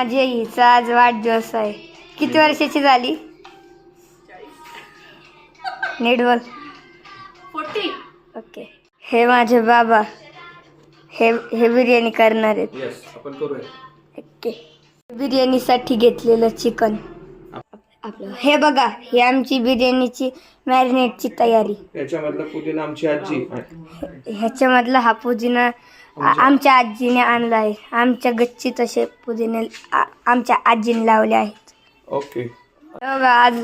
माझी हिचा आज वाढदिवस आहे. किती वर्षाची झाली? नीट बोल. 40. ओके. हे माझे बाबा हे बिर्याणी करणार आहेत. यस, आपण करूया. ओके. बिर्याणीसाठी घेतलेलं चिकन आपलं. हे बघा, ही आमची बिर्याणीची मॅरिनेटची तयारी. याच्यामधला पुदिना आमची आजी. ह्याच्यामधला हा पुदिना आमच्या आजीने आणला आहे. आमच्या गच्ची तसे पुदिने आमच्या आजीने लावले आहेत. ओके. हे बघा, आज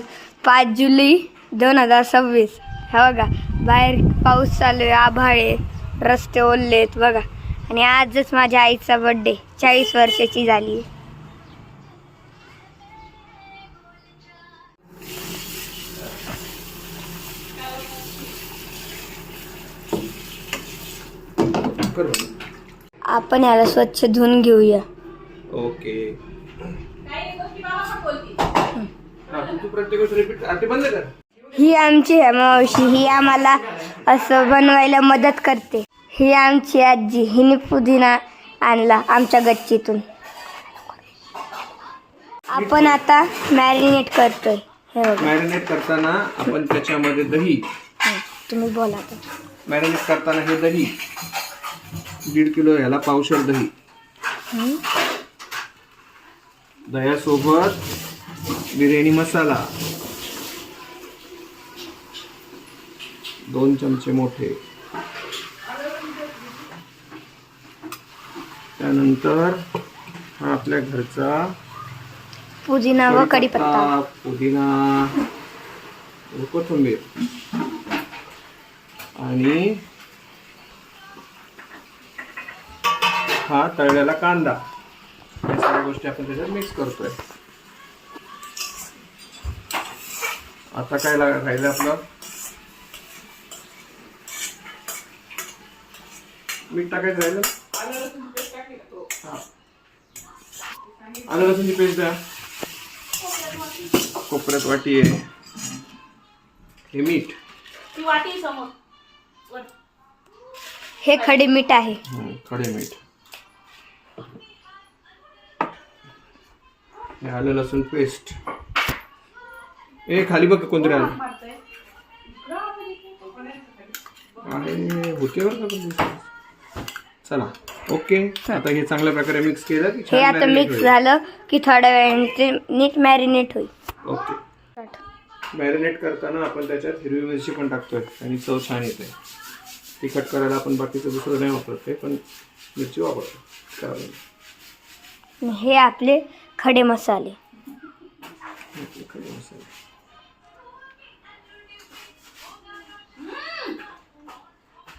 5 जुलै 2026. हे बघा, बाहेर पाऊस चालू आहे, आभाळ आहे, रस्ते ओलले आहेत बघा. आणि आजच माझ्या आईचा बर्थडे, 40 वर्षाची झाली. आपण याला स्वच्छ धुवून घेऊया. ओके. तू प्रत्येक गोष्ट रिपीट आरती बंद कर. ही आमची मावशी, ही आम्हाला असं बनवायला मदत करते. ही आमची आजी, हिने पुदिना आणला आमच्या गच्चीतून. आपण आता मॅरिनेट करतोय. हे बघा. मॅरिनेट करताना आपण त्याच्यामध्ये दही. तुम्ही बोला. मॅरिनेट करताना हे दही 1.5 किलो, याला पावशेर दही. दह्यासोबत बिर्याणी मसाला 2 चमचे मोठे. त्यानंतर हा आपल्या घरचा पुदिना व कढीपत्ता, पुदिना व कोथिंबीर आणि हा तळलेला कांदा. या सगळ्या गोष्टी आपण त्याच्यात मिक्स करतोय. आता काय राहिलं आपलं? मीठ टाकायचं राहिलं. आलं लसूणची पेस्ट द्या. कोपऱ्यात वाटी आहे. हे मीठ, ती वाटी समोर. हे खडे मीठ आहे. खडे मीठ. हे आलं लसूण पेस्ट. ए खाली बघ कोणतरी आलं आहे. होते बरं का. चला ओके. आता हे चांगल्या प्रकारे मिक्स केलं की हे आता मिक्स झालं की थोड्या वेळाने नीट मॅरिनेट होईल. ओके. मॅरिनेट करताना आपण त्याच्यात हिरवी मिरची पण टाकतोय आणि चव छान येते. तिखट करायला आपण बाकीचं दुसरं नाही वापरत, पण मिरची वापरतो. हे आपले खडे मसाले.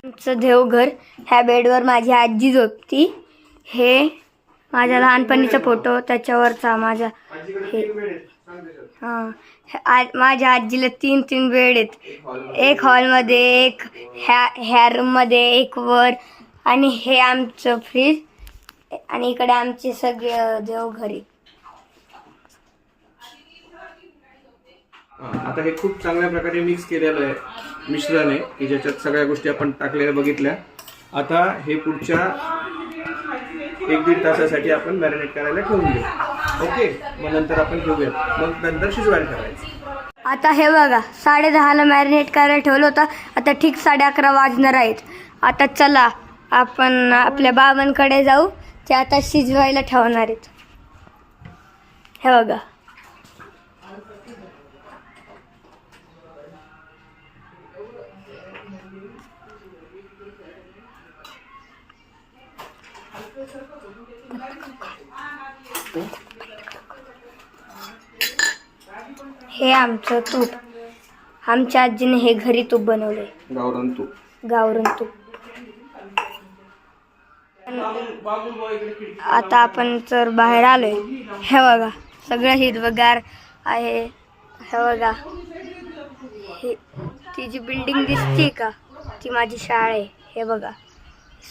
आमचं देवघर. ह्या बेडवर माझी आजी झोपती. हे माझ्या लहानपणीचा फोटो, त्याच्यावरचा माझा हे. माझ्या आजीला 3 बेड आहेत. एक हॉलमध्ये, एक ह्या रूममध्ये, एक वर. आणि हे आमचं फ्रीज. आणि इकडे आमचे सगळे देवघरी. आता हे खूप चांगल्या प्रकारे मिक्स केलेलं आहे मिश्रण आहे की ज्याच्यात सगळ्या गोष्टी आपण टाकलेल्या बघितल्या. आता हे पुढच्या 1-1.5 तासासाठी आपण मॅरिनेट करायला ठेवून घेऊ. ओके. मग नंतर आपण घेऊया, मग नंतर शिजवायला ठेवायचं. आता हे बघा, 10:30ला मॅरिनेट करायला ठेवलं होतं. आता ठीक 11:30 वाजणार आहेत. आता चला आपण आपल्या बाबांकडे जाऊ. ते आता शिजवायला ठेवणार आहेत. हे बघा. हे आमचं तूप. आमच्या आजीने हे घरी तूप बनवलंय. गावरान तूप. गावरान तूप. आता आपण तर बाहेर आलोय. हे बघा, सगळं हिरवगार आहे. हे बघा, ती जी बिल्डिंग दिसते का, ती माझी शाळा आहे. हे बघा,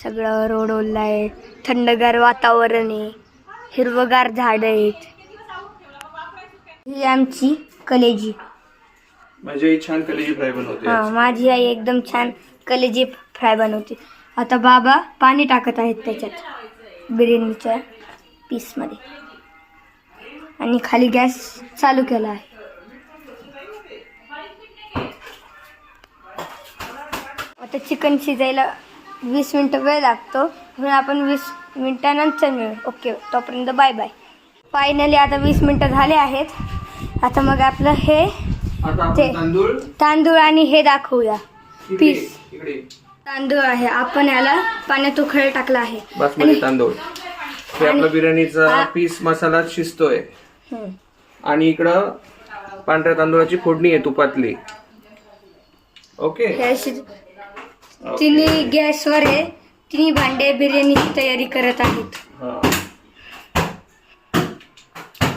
सगळं रोड ओलला आहे, थंडगार वातावरण आहे, हिरवगार झाडं आहेत. ही आमची कलेजी. माझी आई छान कलेजी फ्राय बनवते. हां, माझी आई एकदम छान कलेजी फ्राय बनवते. आता बाबा पाणी टाकत आहेत त्याच्यात बिर्याणीच्या पीसमध्ये. आणि खाली गॅस चालू केला आहे. आता चिकन शिजायला 20 मिनटं वेळ लागतो, म्हणून आपण 20 मिनटानंतर मिळू. ओके, तोपर्यंत बाय बाय. फायनली आता 20 मिनटं झाले आहेत. आता मग आपलं हे ते तांदूळ आणि हे दाखवूया. पीस तांदूळ आहे, आपण याला पाण्यात उकळायला टाकला आहे. बासमती तांदूळ हे आपला बिर्याणीचा पीस मसाला शिजतोय. आणि इकडं पांढऱ्या तांदूळाची फोडणी आहे तुपातली. ओके, हे अशी तिन्ही गॅसवर आहे. तिन्ही भांडे बिर्याणीची तयारी करत आहेत.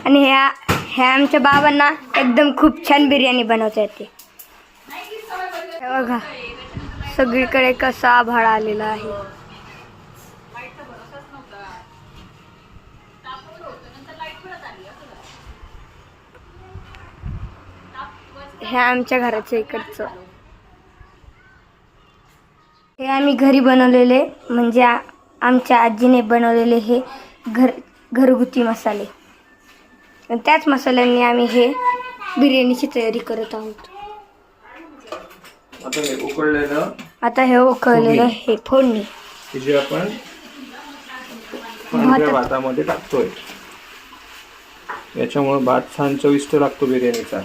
आणि ह्या आमच्या बाबांना एकदम खूप छान बिर्याणी बनवता येते. हे बघा सगळीकडे कसा आभाळ आलेला आहे. हे आमच्या घराच्या इकडचं. हे आम्ही घरी बनवलेले, म्हणजे आमच्या आजीने बनवलेले हे घरगुती मसाले. आणि त्याच मसाल्यांनी आम्ही हे बिर्याणीची तयारी करत आहोत. आता हे उकळलेलं हे फोडणी जे आपण पांढऱ्या भातामध्ये टाकतोय. याच्यामुळे भात छान चविष्ट लागतो बिर्याणीचा.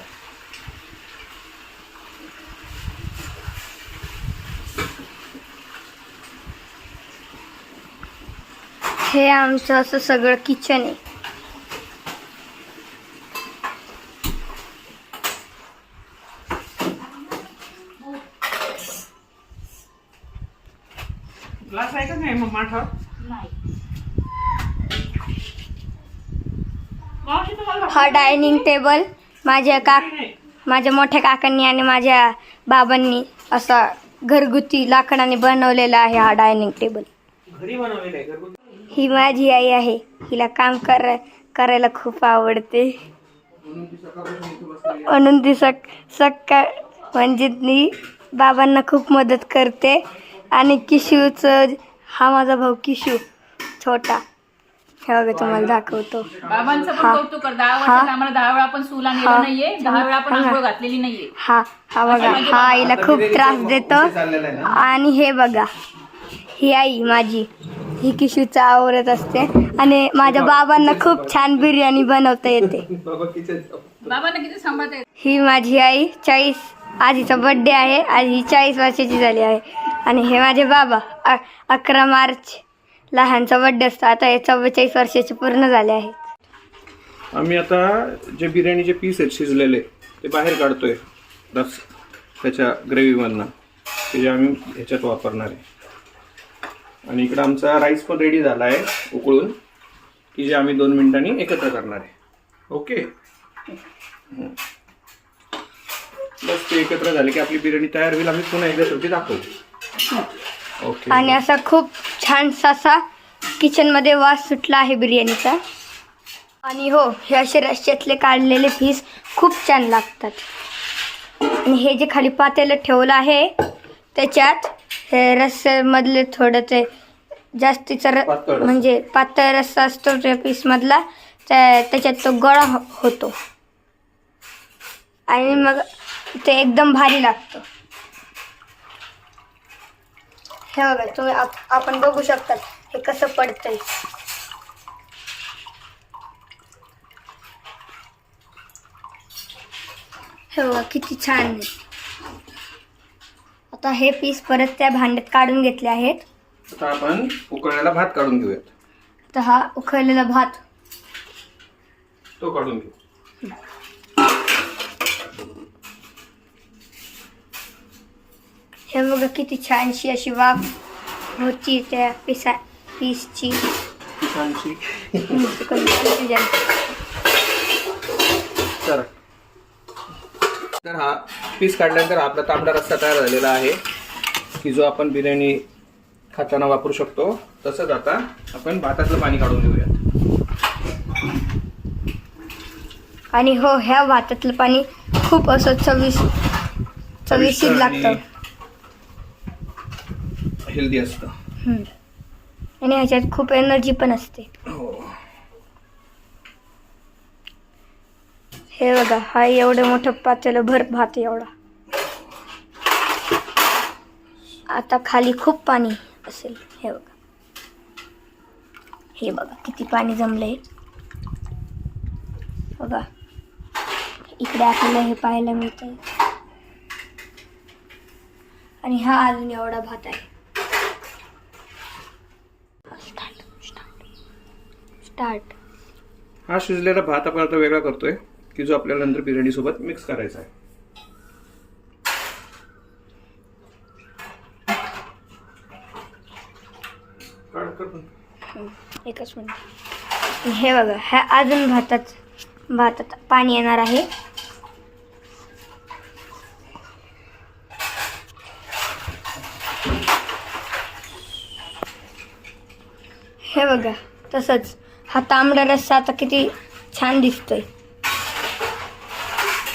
हे आमचं असं सगळं किचन आहे. ग्लास आहे का नाही मग माठा? हा डायनिंग टेबल माझ्या मोठ्या काकांनी आणि माझ्या बाबांनी असा घरगुती लाकडाने बनवलेला आहे. हा डायनिंग टेबल घरी बनवलेला आहे घरगुती. ही माझी आई आहे. हिला काम करायला खूप आवडते, म्हणून ती सकाळ म्हणजे ती बाबांना खूप मदत करते. आणि किशूचं, हा माझा भाऊ किशू छोटा, हे बघा तुम्हाला दाखवतो. बाबांचं पण कौतुक कर. 10 वर्षात आम्हाला 10 वेळा पण सूला नेलं नाहीये, 10 वेळा पण आंघोळ घातलेली नाहीये. हा बघा, हा आईला खूप त्रास देतो. आणि हे बघा, ही आई माझी, ही किशूचा आवडत असते. आणि माझ्या बाबांना खूप छान बिर्याणी बनवता येते. बाबांना किती सांभाळता येत. ही माझी आई 40, आजीचा बर्थडे आहे. आज ही 40 वर्षाची झाली आहे. आणि हे माझे बाबा 11 मार्च लहानचा बर्थडे असतो. आता हे 44 वर्षाचे पूर्ण झाले आहेत. आम्ही आता जे बिर्याणीचे पीस आहेत शिजलेले ते बाहेर काढतोय रस त्याच्या ग्रेव्हीमधनं, ते जे आम्ही ह्याच्यात वापरणार आहे. आणि इकडं आमचा राईस पण रेडी झाला आहे उकळून, की जे आम्ही 2 मिनिटांनी एकत्र करणार आहे. ओके, बस ते एकत्र झाले की आपली बिर्याणी तयार होईल. आम्ही पुन्हा एकदा शेवटी दाखवू. ओके. आणि असा खूप छानसा असा किचनमध्ये वास सुटला आहे बिर्याणीचा. आणि हो, हे असे रश्श्यातले काढलेले पीस खूप छान लागतात. आणि हे जे खाली पातेलं ठेवलं आहे त्याच्यात हे रस्स्यामधले थोडं ते जास्तीचा म्हणजे पातळ रस्सा असतो त्या पीसमधला, त्याच्यात तो गोळा होतो. आणि मग ते एकदम भारी लागतं. हे बघा, तुम्ही आपण बघू शकता हे कसं पडतंय. हे बघा किती छान आहे. आता हे पीस परत त्या भांड्यात काढून घेतले आहेत. आता आपण उकळलेला भात काढून घेऊयात. तर हा उकळलेला भात तो काढून घेऊ. हे बघा किती छानशी अशी वाफ होती त्या पीसची. तर हा पीस काढल्यानंतर आपला तांबडा रस्सा तयार झालेला आहे, की जो आपण बिर्याणी खाताना वापरू शकतो. तसंच आता आपण भातातलं पाणी काढून घेऊयात. आणि हो, ह्या भातातलं पाणी खूप असं चविष्ट लागतं, हेल्दी असतं. आणि ह्याच्यात खूप एनर्जी पण असते. हे बघा, हा एवढं मोठं पातेलं भर भात आहे एवढा. आता खाली खूप पाणी असेल. हे बघा, हे बघा किती पाणी जमलंय बघा. इकडे आपल्याला हे पाहायला मिळतंय. आणि हा अजून एवढा भात आहे. स्टार्ट. हा शिजलेला भात आपण आता वेगळा करतोय की जो आपल्याला नंतर बिर्याणी सोबत मिक्स करायचा आहे. एकच मिनिट. हे बघा, ह्या अजून भातात पाणी येणार आहे. हे बघा, तसंच हा तांबडा रस्सा आता किती छान दिसतोय.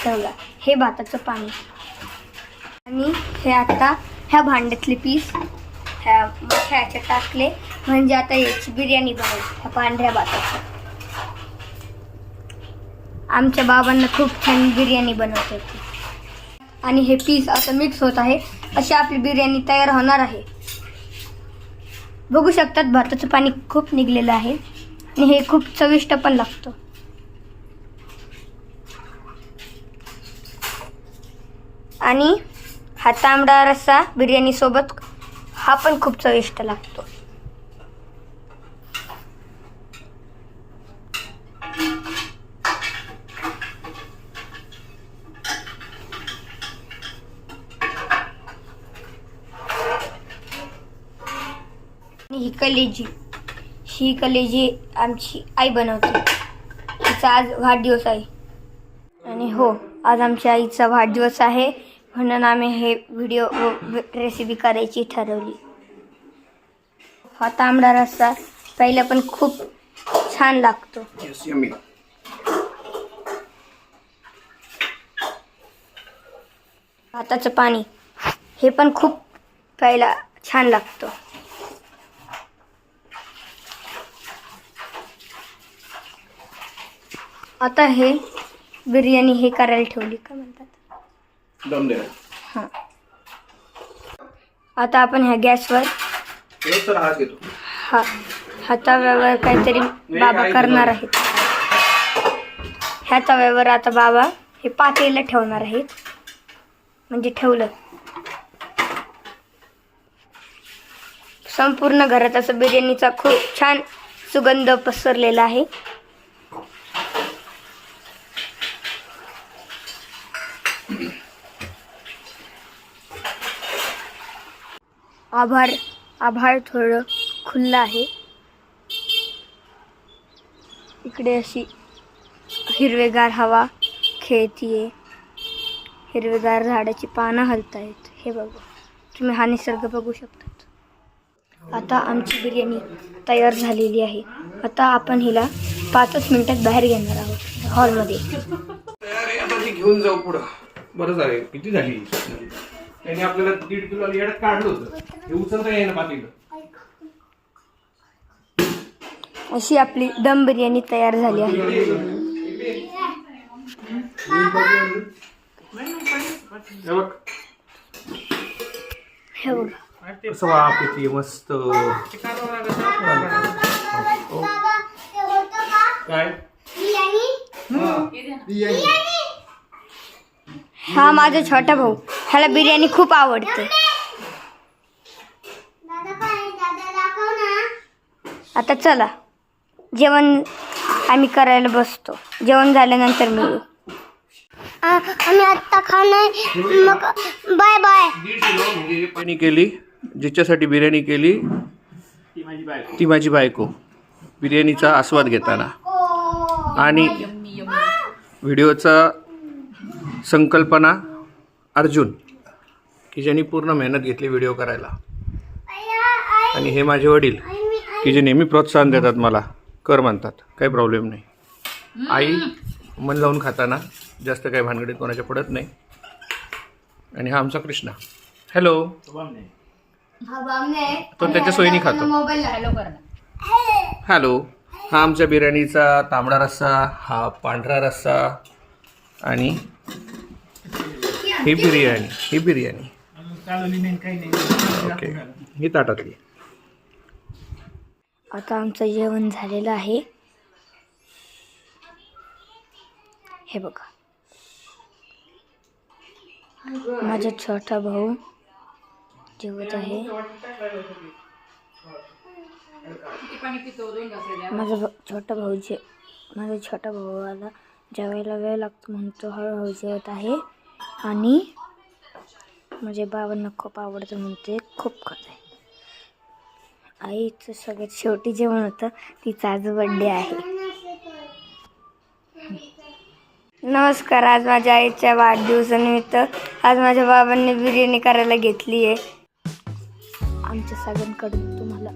हे बघा, हे भाताचं पाणी. आणि हे आता ह्या भांड्यातले पीस ह्या मोठ्या ह्याच्यात टाकले म्हणजे आता याची बिर्याणी बनवली ह्या पांढऱ्या भाताची. आमच्या बाबांना खूप छान बिर्याणी बनवता येते. आणि हे पीस आता मिक्स होत आहे. अशी आपली बिर्याणी तयार होणार आहे. बघू शकतात भाताचं पाणी खूप निघलेलं आहे आणि हे खूप चविष्ट पण लागतं. आणि हा तांबडा रस्सा बिर्याणी सोबत हा पण खूप चविष्ट लागतो. ही कलेजी आमची आई बनवते. तिचा आज वाढदिवस आहे. आणि हो, आज आमच्या आईचा वाढदिवस आहे म्हणून आम्ही हे व्हिडिओ रेसिपी करायची ठरवली. हा तांबडा रस्सा पहिला पण खूप छान लागतो. भाताचं पाणी हे पण खूप पहिला छान लागतं. आता हे बिर्याणी हे करायला ठेवली का म्हणतात दम द्या. हां. आता आपण ह्या गॅसवर हात घेतो. हा तव्यावर काहीतरी बाबा करणार आहेत. ह्या तव्यावर आता बाबा हे पातेलं ठेवणार आहेत. म्हणजे ठेवलं. संपूर्ण घरात असं बिर्याणीचा खूप छान सुगंध पसरलेला आहे. आभाळ थोडं खुलं आहे. इकडे अशी हिरवेगार हवा खेळतीये. हिरवेगार झाडाची पानं हलतायत. हे बघा, तुम्ही हा निसर्ग बघू शकतात. आता आमची बिर्याणी तयार झालेली आहे. आता आपण हिला 5 मिनिटात बाहेर घेणार आहोत हॉलमध्ये. आता ती घेऊन जाऊ पुढं. बरं झालं. किती झाली? त्याने आपल्याला 1.5 किलो येड्यात काढलं होतं. हे उचलता येईना पातेलं. अशी आपली दम बिर्याणी तयार झाली आहे. हे बघा, कसं वाफ येते मस्त. काय? हा माझा छोटा भाऊ, ह्याला बिर्याणी खूप आवडते. आता चला जेवण आम्ही करायला बसतो. जेवण झाल्यानंतर मिळू. आम्ही आता खाणार. मग बाय बाय. 1.5 किलो म्हणजे पाणी केली. जिच्यासाठी बिर्याणी केली ती माझी बायको. बिर्याणीचा आस्वाद घेताना. आणि व्हिडिओचा संकल्पना अर्जुन, की ज्यांनी पूर्ण मेहनत घेतली व्हिडिओ करायला. आणि हे माझे वडील, की जे नेहमी प्रोत्साहन देतात मला. कर म्हणतात, काही प्रॉब्लेम नाही. आई मन लावून खाताना जास्त काही भानगडीत कोणाच्या पडत नाही. आणि हा आमचा कृष्णा. हॅलो. तो त्याच्या सोयीने खातो. हॅलो. हा आमच्या बिर्याणीचा तांबडा रस्सा, हा पांढरा रस्सा आणि ही बिर्याणी ओके, ही ताटातली. आता आमचं जेवण झालेलं आहे. हे बघा, माझा छोटा भाऊ जेवत आहे. माझा छोटा भाऊला जेवायला वेळ लागतो म्हणून तो हळूहळू जेवत आहे. आणि माझ्या बाबांना खूप आवडतं म्हणून ते खूप खात आहे. आईचं सगळ्यात शेवटी जेवण होतं. तिचा आज बर्थडे आहे. नमस्कार. आज माझ्या आईच्या वाढदिवसानिमित्त आज माझ्या बाबांनी बिर्याणी करायला घेतली आहे. आमच्या सगळ्यांकडून तुम्हाला